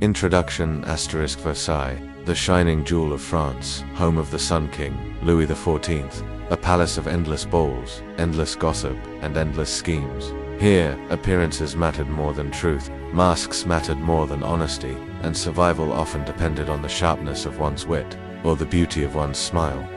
Introduction ** Versailles, the shining jewel of France, home of the Sun King, Louis XIV, a palace of endless balls, endless gossip, and endless schemes. Here, appearances mattered more than truth, masks mattered more than honesty, and survival often depended on the sharpness of one's wit, or the beauty of one's smile.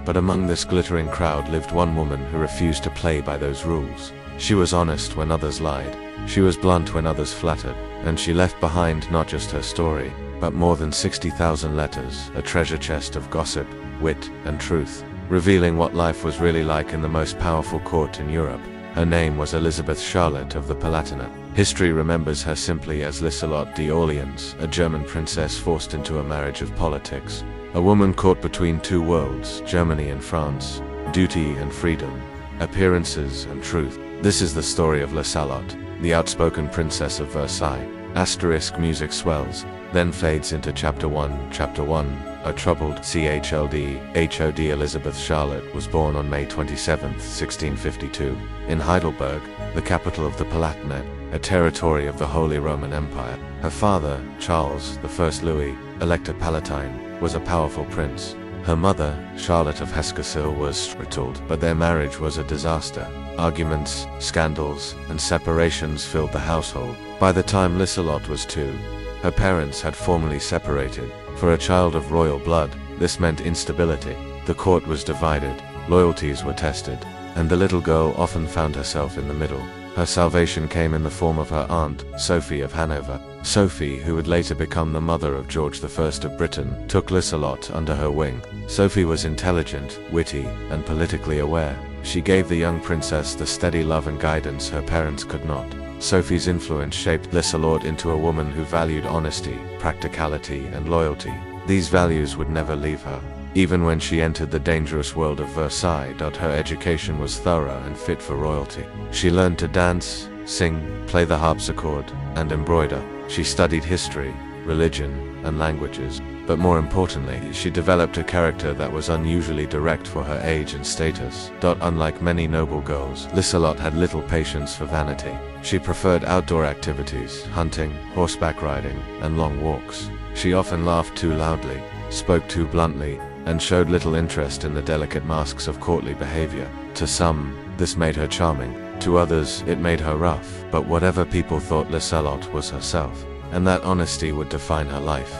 But among this glittering crowd lived one woman who refused to play by those rules. She was honest when others lied, she was blunt when others flattered, and she left behind not just her story, but more than 60,000 letters, a treasure chest of gossip, wit, and truth, revealing what life was really like in the most powerful court in Europe. Her name was Elisabeth Charlotte of the Palatinate. History remembers her simply as Liselotte d'Orleans, a German princess forced into a marriage of politics. A woman caught between two worlds, Germany and France, duty and freedom, appearances and truth. This is the story of Liselotte, the outspoken princess of Versailles. Asterisk music swells, then fades into Chapter 1. Chapter 1. A troubled HOD Elisabeth Charlotte was born on May 27, 1652, in Heidelberg, the capital of the Palatinate, a territory of the Holy Roman Empire. Her father, Charles I Louis, Elector Palatine, was a powerful prince. Her mother, Charlotte of Hesse-Cassel, was riddled, but their marriage was a disaster. Arguments, scandals, and separations filled the household. By the time Liselotte was 2, her parents had formally separated. For a child of royal blood, this meant instability. The court was divided, loyalties were tested, and the little girl often found herself in the middle. Her salvation came in the form of her aunt, Sophie of Hanover. Sophie, who would later become the mother of George I of Britain, took Liselotte under her wing. Sophie was intelligent, witty, and politically aware. She gave the young princess the steady love and guidance her parents could not. Sophie's influence shaped Liselotte into a woman who valued honesty, practicality, and loyalty. These values would never leave her. Even when she entered the dangerous world of Versailles, her education was thorough and fit for royalty. She learned to dance, sing, play the harpsichord, and embroider. She studied history, religion, and languages. But more importantly, she developed a character that was unusually direct for her age and status. Unlike many noble girls, Liselotte had little patience for vanity. She preferred outdoor activities, hunting, horseback riding, and long walks. She often laughed too loudly, spoke too bluntly, and showed little interest in the delicate masks of courtly behavior. To some, this made her charming. To others, it made her rough. But whatever people thought, Liselotte was herself, and that honesty would define her life.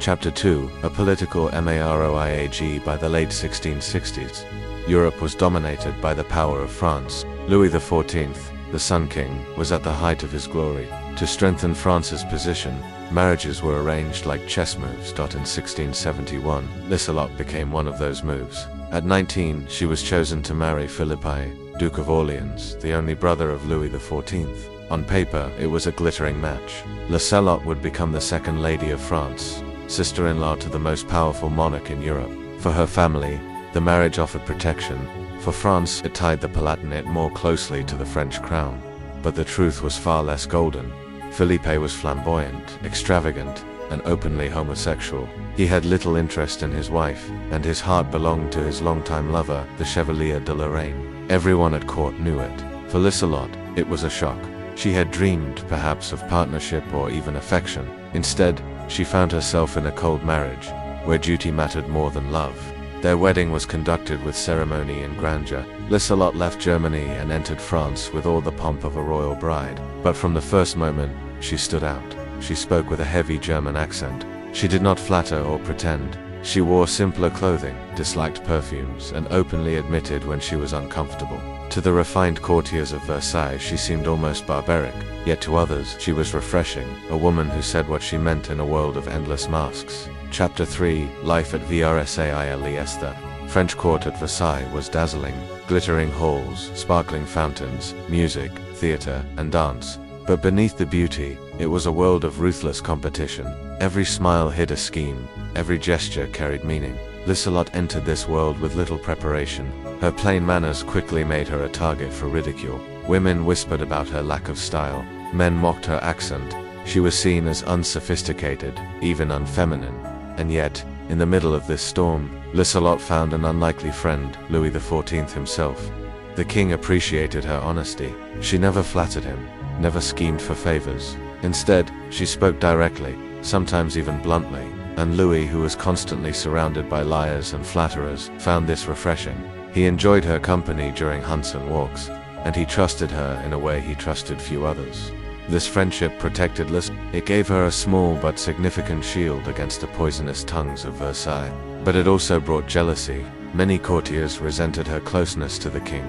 Chapter 2. A political mariage. By the late 1660s, Europe was dominated by the power of France. Louis XIV, the Sun King, was at the height of his glory. To strengthen France's position, marriages were arranged like chess moves. In 1671, Liselotte became one of those moves. At 19, she was chosen to marry Philippe, Duke of Orleans, the only brother of Louis XIV. On paper, it was a glittering match. Liselotte would become the second lady of France, sister-in-law to the most powerful monarch in Europe. For her family, the marriage offered protection. For France, it tied the Palatinate more closely to the French crown. But the truth was far less golden. Philippe was flamboyant, extravagant, and openly homosexual. He had little interest in his wife, and his heart belonged to his longtime lover, the Chevalier de Lorraine. Everyone at court knew it. For Liselotte, it was a shock. She had dreamed, perhaps, of partnership or even affection. Instead, she found herself in a cold marriage, where duty mattered more than love. Their wedding was conducted with ceremony and grandeur. Liselotte left Germany and entered France with all the pomp of a royal bride. But from the first moment, she stood out. She spoke with a heavy German accent. She did not flatter or pretend. She wore simpler clothing, disliked perfumes, and openly admitted when she was uncomfortable. To the refined courtiers of Versailles, she seemed almost barbaric, yet to others, she was refreshing, a woman who said what she meant in a world of endless masks. Chapter 3. Life at Versailles. French court at Versailles was dazzling. Glittering halls, sparkling fountains, music, theater, and dance. But beneath the beauty, it was a world of ruthless competition. Every smile hid a scheme, every gesture carried meaning. Liselotte entered this world with little preparation. Her plain manners quickly made her a target for ridicule. Women whispered about her lack of style. Men mocked her accent. She was seen as unsophisticated, even unfeminine. And yet, in the middle of this storm, Liselotte found an unlikely friend, Louis XIV himself. The king appreciated her honesty. She never flattered him, never schemed for favors. Instead, she spoke directly, sometimes even bluntly, and Louis, who was constantly surrounded by liars and flatterers, found this refreshing. He enjoyed her company during hunts and walks, and he trusted her in a way he trusted few others. This friendship protected Liselotte. It gave her a small but significant shield against the poisonous tongues of Versailles. But it also brought jealousy. Many courtiers resented her closeness to the king.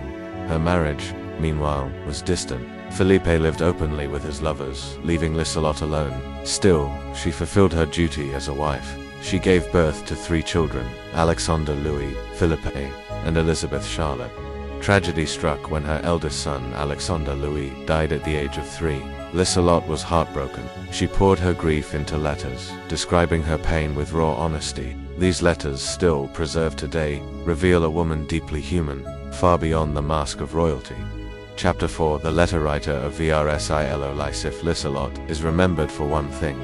Her marriage, meanwhile, was distant. Philippe lived openly with his lovers, leaving Liselotte alone. Still, she fulfilled her duty as a wife. She gave birth to 3 children, Alexander Louis, Philippe, and Elisabeth Charlotte. Tragedy struck when her eldest son, Alexander Louis, died at the age of 3. Liselotte was heartbroken. She poured her grief into letters, describing her pain with raw honesty. These letters, still preserved today, reveal a woman deeply human, far beyond the mask of royalty. Chapter 4. The letter writer of Versailles, Liselotte, is remembered for one thing.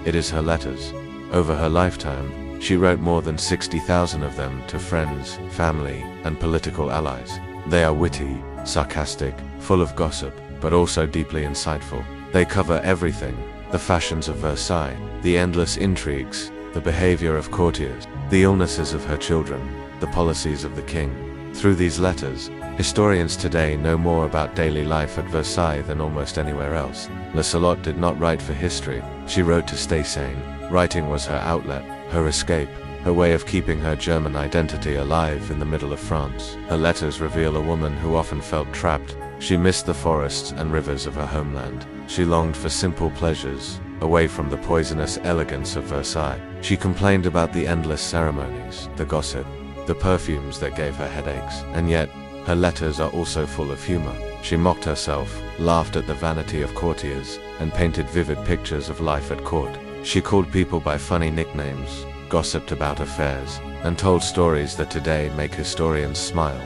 It is her letters. Over her lifetime, she wrote more than 60,000 of them to friends, family, and political allies. They are witty, sarcastic, full of gossip, but also deeply insightful. They cover everything: the fashions of Versailles, the endless intrigues, the behavior of courtiers, the illnesses of her children, the policies of the king. Through these letters, historians today know more about daily life at Versailles than almost anywhere else. Liselotte did not write for history. She wrote to stay sane. Writing was her outlet, her escape, her way of keeping her German identity alive in the middle of France. Her letters reveal a woman who often felt trapped. She missed the forests and rivers of her homeland. She longed for simple pleasures, away from the poisonous elegance of Versailles. She complained about the endless ceremonies, the gossip, the perfumes that gave her headaches. And yet, her letters are also full of humor. She mocked herself, laughed at the vanity of courtiers, and painted vivid pictures of life at court. She called people by funny nicknames, gossiped about affairs, and told stories that today make historians smile.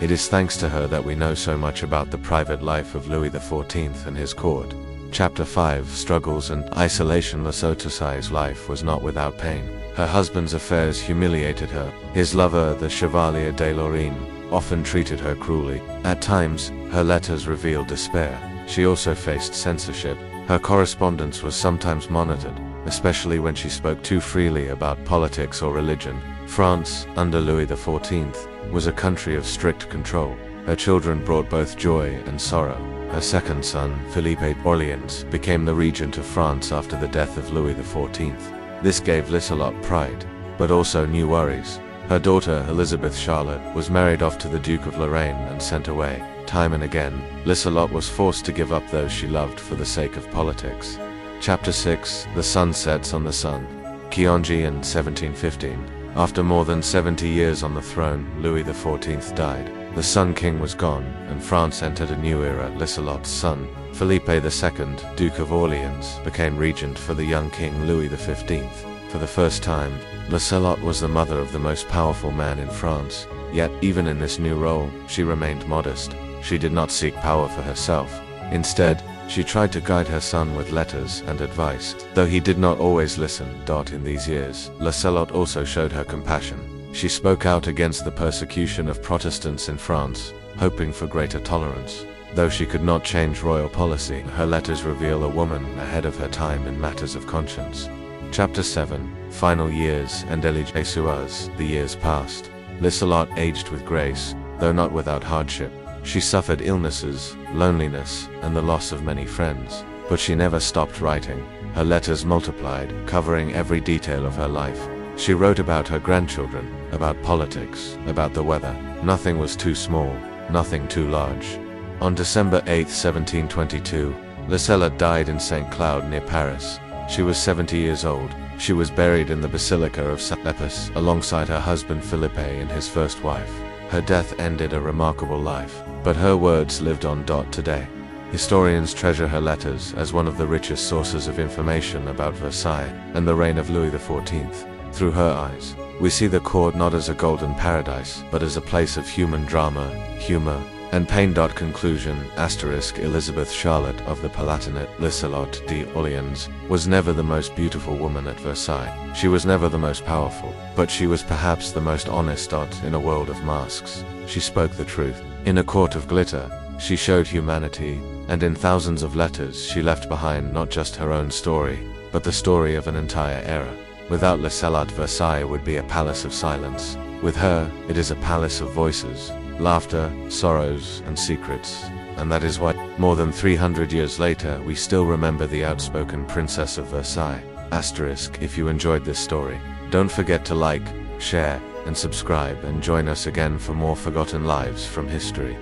It is thanks to her that we know so much about the private life of Louis XIV and his court. Chapter 5. Struggles and isolation. Lisotte's life was not without pain. Her husband's affairs humiliated her. His lover, the Chevalier de Lorraine, often treated her cruelly. At times, her letters revealed despair. She also faced censorship. Her correspondence was sometimes monitored, especially when she spoke too freely about politics or religion. France, under Louis XIV, was a country of strict control. Her children brought both joy and sorrow. Her second son, Philippe Orleans, became the regent of France after the death of Louis XIV. This gave Liselotte pride, but also new worries. Her daughter, Elisabeth Charlotte, was married off to the Duke of Lorraine and sent away. Time and again, Liselotte was forced to give up those she loved for the sake of politics. Chapter 6. The sun sets on the sun. Kionji in 1715. After more than 70 years on the throne, Louis XIV died. The Sun King was gone, and France entered a new era. Liselotte's son, Philippe II, Duke of Orleans, became regent for the young King Louis XV. For the first time, Liselotte was the mother of the most powerful man in France. Yet, even in this new role, she remained modest. She did not seek power for herself. Instead, she tried to guide her son with letters and advice. Though he did not always listen. In these years, Liselotte also showed her compassion. She spoke out against the persecution of Protestants in France, hoping for greater tolerance. Though she could not change royal policy, her letters reveal a woman ahead of her time in matters of conscience. Chapter 7. Final years and Elisabeth. The years passed. Liselotte aged with grace, though not without hardship. She suffered illnesses, loneliness, and the loss of many friends. But she never stopped writing. Her letters multiplied, covering every detail of her life. She wrote about her grandchildren, about politics, about the weather. Nothing was too small, nothing too large. On December 8, 1722, Liselotte died in St. Cloud near Paris. She was 70 years old. She was buried in the Basilica of St. Epis alongside her husband Philippe and his first wife. Her death ended a remarkable life, but her words lived on. Today, historians treasure her letters as one of the richest sources of information about Versailles and the reign of Louis XIV. Through her eyes, we see the court not as a golden paradise, but as a place of human drama, humor, and pain. Conclusion. Elisabeth Charlotte of the Palatinate, Liselotte d'Orléans, was never the most beautiful woman at Versailles. She was never the most powerful, but she was perhaps the most honest. In a world of masks, she spoke the truth. In a court of glitter, she showed humanity, and in thousands of letters she left behind not just her own story, but the story of an entire era. Without Liselotte, Versailles would be a palace of silence. With her, it is a palace of voices, laughter, sorrows, and secrets. And that is why, more than 300 years later, we still remember the outspoken Princess of Versailles. Asterisk, if you enjoyed this story, don't forget to like, share, and subscribe, and join us again for more forgotten lives from history.